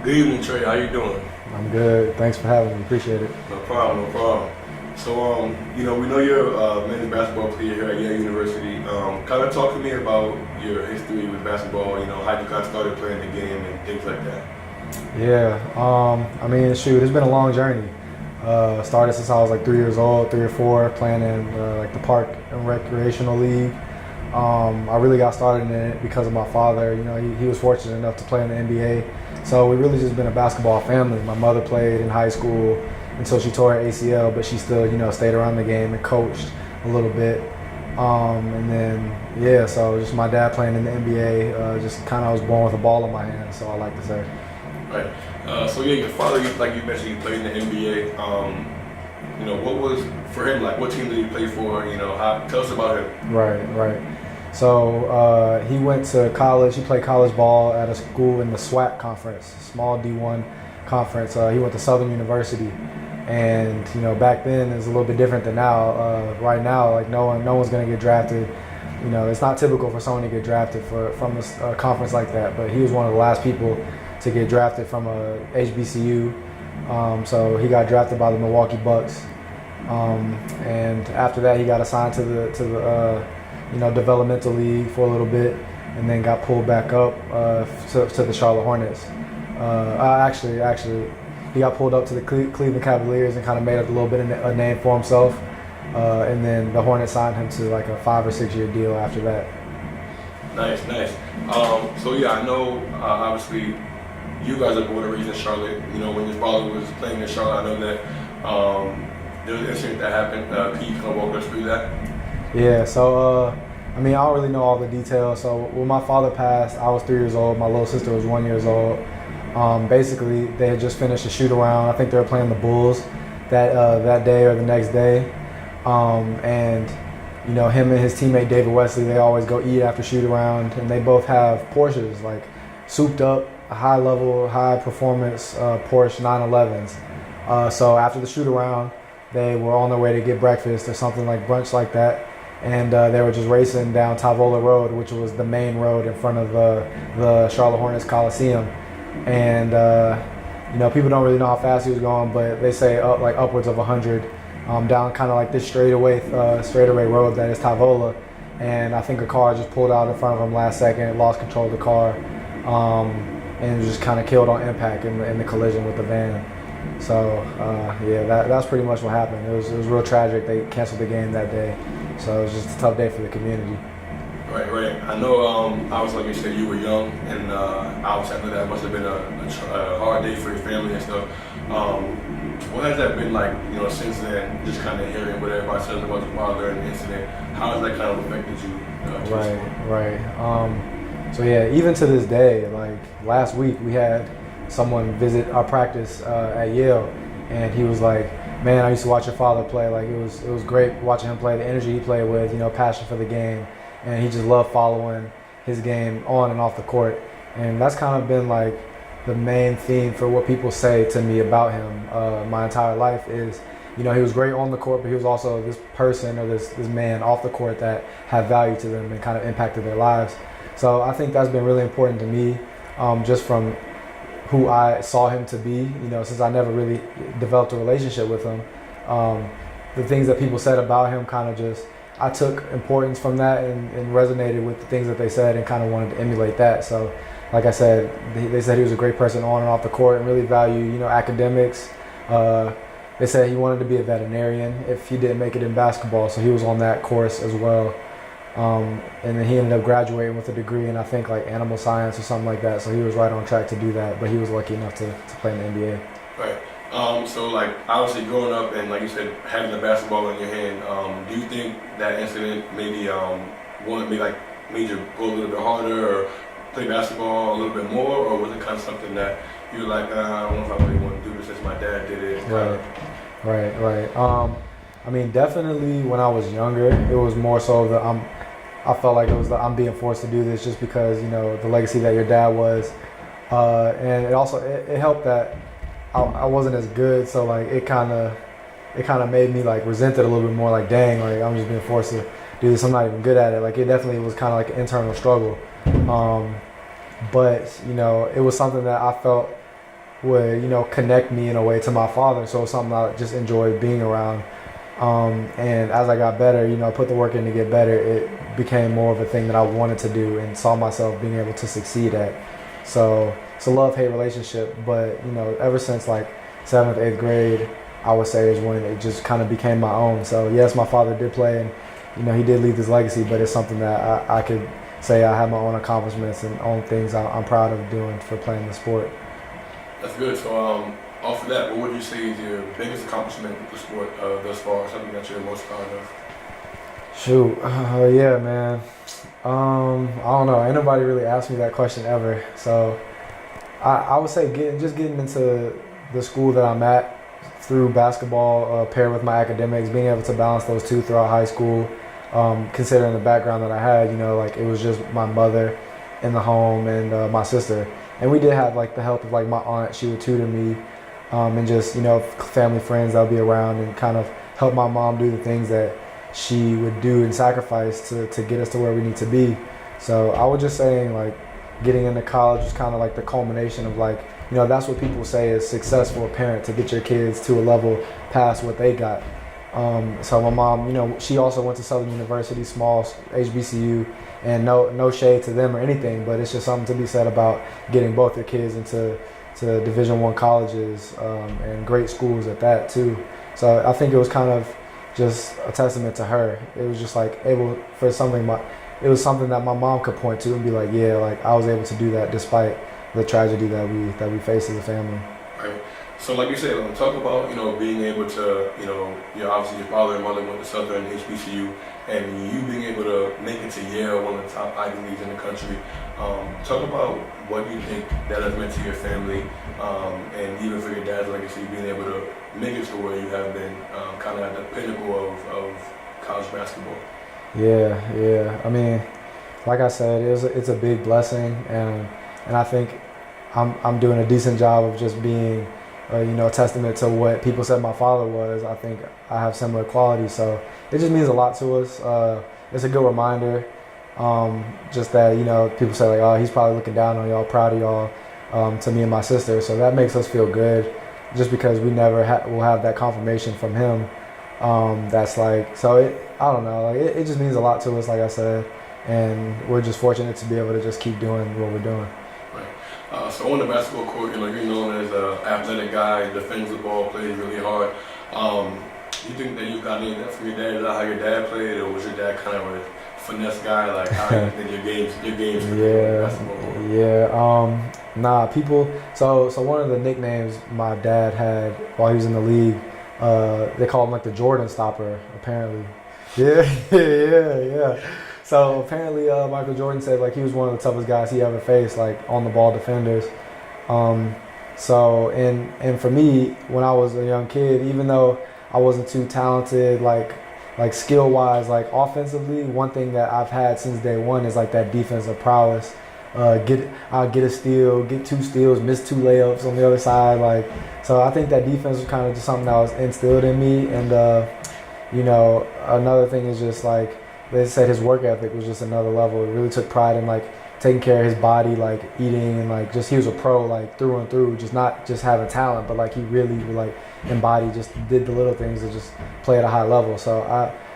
Good evening, Trey. How you doing? I'm good. Thanks for having me. Appreciate it. No problem, no problem. So, we know you're a men's basketball player here at Yale University. Kind of talk to me about your history with basketball. How you got started playing the game and things like that. Yeah. Shoot, it's been a long journey. Started since I was like 3 years old, 3 or 4, playing in like the park and recreational league. I really got started in it because of my father. He was fortunate enough to play in the NBA. So we really just been a basketball family. My mother played in high school until she tore her ACL, but she still, stayed around the game and coached a little bit. So just my dad playing in the NBA, just kind of I was born with a ball in my hand, so I like to say. Right. Your father, like you mentioned, he played in the NBA. What was for him like? What team did he play for? Tell us about him. Right. So he went to college. He played college ball at a school in the SWAC conference, small D1 conference. He went to Southern University, and back then it's a little bit different than now. Right now, like no one's gonna get drafted. It's not typical for someone to get drafted from a conference like that. But he was one of the last people to get drafted from a HBCU. So he got drafted by the Milwaukee Bucks, and after that he got assigned to the developmental league for a little bit, and then got pulled back up to the Charlotte Hornets. Actually, he got pulled up to the Cleveland Cavaliers and kind of made up a little bit of a name for himself. And then the Hornets signed him to like a 5 or 6 year deal after that. Nice. I know obviously you guys are born and raised in Charlotte. When your father was playing in Charlotte, I know that there was an incident that happened. Can you kind of walk us through that? Yeah, so I don't really know all the details. So when my father passed, I was 3 years old. My little sister was 1 year old. Basically, they had just finished a shoot around. I think they were playing the Bulls that day or the next day. Him and his teammate David Wesley, they always go eat after shoot around, and they both have Porsches, like souped up, high level, high performance Porsche 911s. So after the shoot around, they were on their way to get breakfast or something like brunch like that. And they were just racing down Tavola Road, which was the main road in front of the Charlotte Hornets Coliseum. And people don't really know how fast he was going, but they say upwards of 100 down kind of like this straightaway road that is Tavola. And I think a car just pulled out in front of him last second, lost control of the car, and was just kind of killed on impact in the collision with the van. So that's pretty much what happened. It was real tragic. They canceled the game that day. So it was just a tough day for the community. Right. I know, obviously, like you said, you were young, and obviously I know that must have been a hard day for your family and stuff. What has that been like, since then, just kind of hearing what everybody says about your father and the incident? How has that kind of affected you? Right. Even to this day, like last week, we had someone visit our practice at Yale, and he was like, man, I used to watch your father play. Like it was great watching him play, the energy he played with, passion for the game. And he just loved following his game on and off the court. And that's kind of been like the main theme for what people say to me about him my entire life is, he was great on the court, but he was also this person or this man off the court that had value to them and kind of impacted their lives. So I think that's been really important to me, just from who I saw him to be, since I never really developed a relationship with him. The things that people said about him kind of just, I took importance from that and resonated with the things that they said and kind of wanted to emulate that. So, like I said, they said he was a great person on and off the court and really valued, academics. They said he wanted to be a veterinarian if he didn't make it in basketball, so he was on that course as well. And then he ended up graduating with a degree in, I think, like animal science or something like that. So he was right on track to do that, but he was lucky enough to play in the NBA. Right. Obviously growing up and like you said, having the basketball in your hand, do you think that incident maybe made you go a little bit harder or play basketball a little bit more, or was it kind of something that you were like, I don't know if I really want to do this since my dad did it? Right. Definitely when I was younger, it was more so that I felt like it was I'm being forced to do this just because, the legacy that your dad was. And it helped that I wasn't as good, so like it kind of made me like resent it a little bit more. Like, dang, like I'm just being forced to do this. I'm not even good at it. Like it definitely was kind of like an internal struggle. But it was something that I felt would connect me in a way to my father. So it's something I just enjoyed being around. And as I got better, put the work in to get better, it became more of a thing that I wanted to do and saw myself being able to succeed at. So it's a love-hate relationship, but ever since like 7th, 8th grade, I would say is when it just kind of became my own. So yes, my father did play, and he did leave this legacy, but it's something that I could say I have my own accomplishments and own things I'm proud of doing for playing the sport. That's good. So off of that, what would you say is your biggest accomplishment with the sport thus far? Something that you're most proud of? Shoot, yeah, man. I don't know. Ain't nobody really asked me that question ever. So I would say getting into the school that I'm at through basketball, paired with my academics, being able to balance those two throughout high school, considering the background that I had, like it was just my mother in the home and my sister. And we did have like the help of like my aunt. She would tutor me, and just, family friends that'll be around and kind of help my mom do the things that she would do and sacrifice to get us to where we need to be. So I was just saying, like, getting into college was kind of like the culmination of like, that's what people say is success for a parent, to get your kids to a level past what they got. So my mom, she also went to Southern University, small HBCU, and no shade to them or anything, but it's just something to be said about getting both your kids into Division I colleges, and great schools at that too. So I think it was kind of just a testament to her. It was just like it was something that my mom could point to and be like, yeah, like I was able to do that despite the tragedy that we face as a family. Right. So like you said, talk about, being able to, obviously your father and mother went to Southern HBCU, and you being able to make it to Yale, one of the top Ivy Leagues in the country. Talk about what you think that has meant to your family, and even for your dad's legacy, being able to make it to where you have been, kind of at the pinnacle of college basketball. Yeah. I mean, like I said, it's a big blessing, and I think I'm doing a decent job of just being, a testament to what people said my father was. I think I have similar qualities, so it just means a lot to us. It's a good reminder, just that, people say like, oh, he's probably looking down on y'all, proud of y'all, to me and my sister. So that makes us feel good, just because we never will have that confirmation from him. That's like, so I don't know, like it just means a lot to us, like I said, and we're just fortunate to be able to just keep doing what we're doing. So on the basketball court, you're known as an athletic guy, defends the ball, plays really hard. You think that you got any of that from your dad? Is that how your dad played, or was your dad kind of a finesse guy? Like, how do you think your games for the basketball court? Yeah. Nah, people. So one of the nicknames my dad had while he was in the league, they call him like the Jordan Stopper, apparently. Yeah. So apparently, Michael Jordan said like he was one of the toughest guys he ever faced, like on the ball defenders. So and for me, when I was a young kid, even though I wasn't too talented, like skill wise, like offensively, one thing that I've had since day one is like that defensive prowess. I'll get a steal, get 2 steals, miss 2 layups on the other side. Like, so I think that defense was kind of just something that was instilled in me. And another thing is just like, they said his work ethic was just another level. He really took pride in like taking care of his body, like eating, and like just he was a pro like through and through, just not just having talent, but like he really like embodied, just did the little things to just play at a high level. So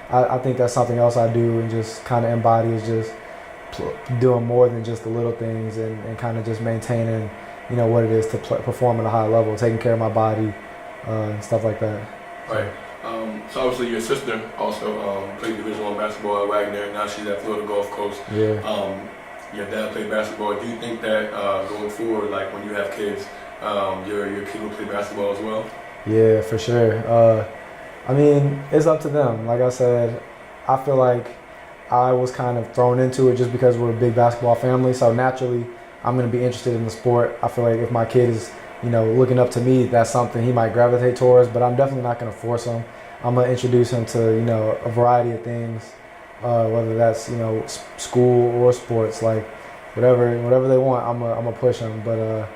I think that's something else I do and just kind of embody, is just doing more than just the little things, and kind of just maintaining, what it is to perform at a high level, taking care of my body, and stuff like that. Right. So obviously your sister also played Division I basketball at Wagner. Now she's at Florida Gulf Coast. Yeah. Your dad played basketball. Do you think that going forward, like when you have kids, your kid will play basketball as well? Yeah, for sure. I mean, it's up to them. Like I said, I feel like I was kind of thrown into it just because we're a big basketball family. So naturally, I'm going to be interested in the sport. I feel like if my kid is, looking up to me, that's something he might gravitate towards, but I'm definitely not going to force him. I'm going to introduce him to, a variety of things, whether that's, school or sports, like whatever they want, I'm gonna push them. But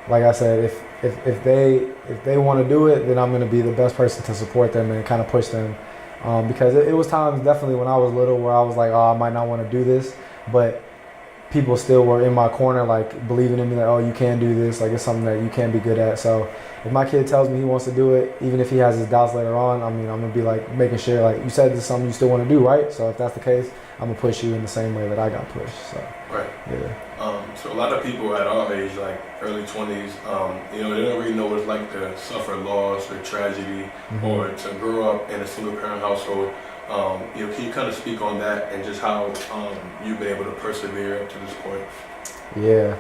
like I said, if they want to do it, then I'm going to be the best person to support them and kind of push them. Because it was times definitely when I was little where I was like, oh, I might not want to do this, but people still were in my corner, like believing in me, like, oh, you can do this, like it's something that you can be good at. So if my kid tells me he wants to do it, even if he has his doubts later on, I mean, I'm gonna be like making sure, like, you said this is something you still want to do, right? So if that's the case, I'm gonna push you in the same way that I got pushed. So Right. yeah. So a lot of people at our age, like early 20s, they don't really know what it's like to suffer loss or tragedy, or to grow up in a single parent household. Can you kind of speak on that and just how you've been able to persevere up to this point? Yeah,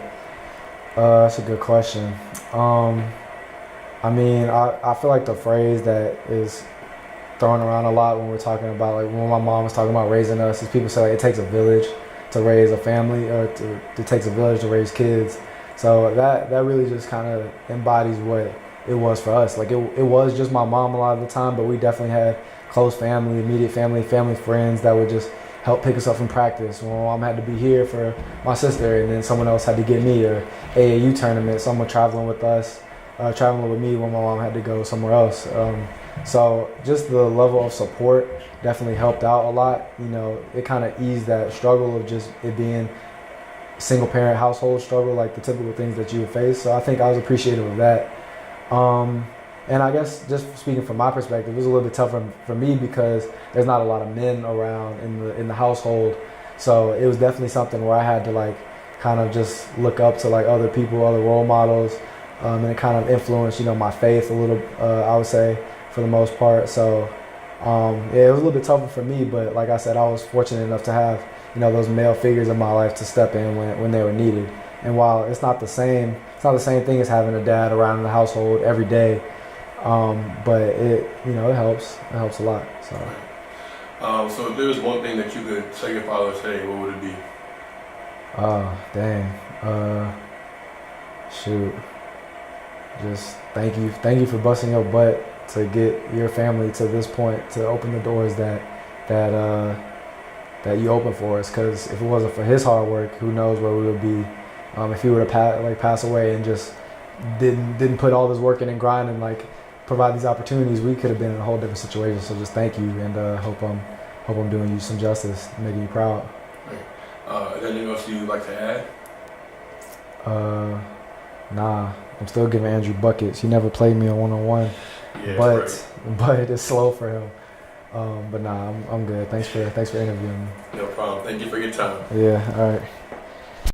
that's a good question. I mean, I feel like the phrase that is thrown around a lot when we're talking about, like when my mom was talking about raising us, is people say like, it takes a village to raise a family, or it takes a village to raise kids. So that really just kind of embodies what it was for us. Like it was just my mom a lot of the time, but we definitely had close family, immediate family friends that would just help pick us up from practice. When my mom had to be here for my sister, and then someone else had to get me, or AAU tournament, someone traveling with us, traveling with me when my mom had to go somewhere else. So just the level of support definitely helped out a lot. It kind of eased that struggle of just it being single parent household struggle, like the typical things that you would face. So I think I was appreciative of that. And I guess just speaking from my perspective, it was a little bit tougher for me because there's not a lot of men around in the household. So it was definitely something where I had to like kind of just look up to like other people, other role models, and it kind of influenced, my faith a little, I would say, for the most part. So yeah, it was a little bit tougher for me, but like I said, I was fortunate enough to have, those male figures in my life to step in when they were needed. And while it's not the same thing as having a dad around in the household every day, but it helps. It helps a lot. So. So if there was one thing that you could tell your father today, what would it be? Oh, dang. Shoot. Just thank you for busting your butt to get your family to this point, to open the doors that you opened for us. Because if it wasn't for his hard work, who knows where we would be if he would have pass away and just didn't put all this work in and grind and like provide these opportunities. We could have been in a whole different situation. So just thank you, and hope I'm doing you some justice, making you proud. Is there anything else you'd like to add? Nah. I'm still giving Andrew buckets. He never played me on one-on-one, but it's slow for him. But nah, I'm good. Thanks for interviewing me. No problem. Thank you for your time. Yeah. All right.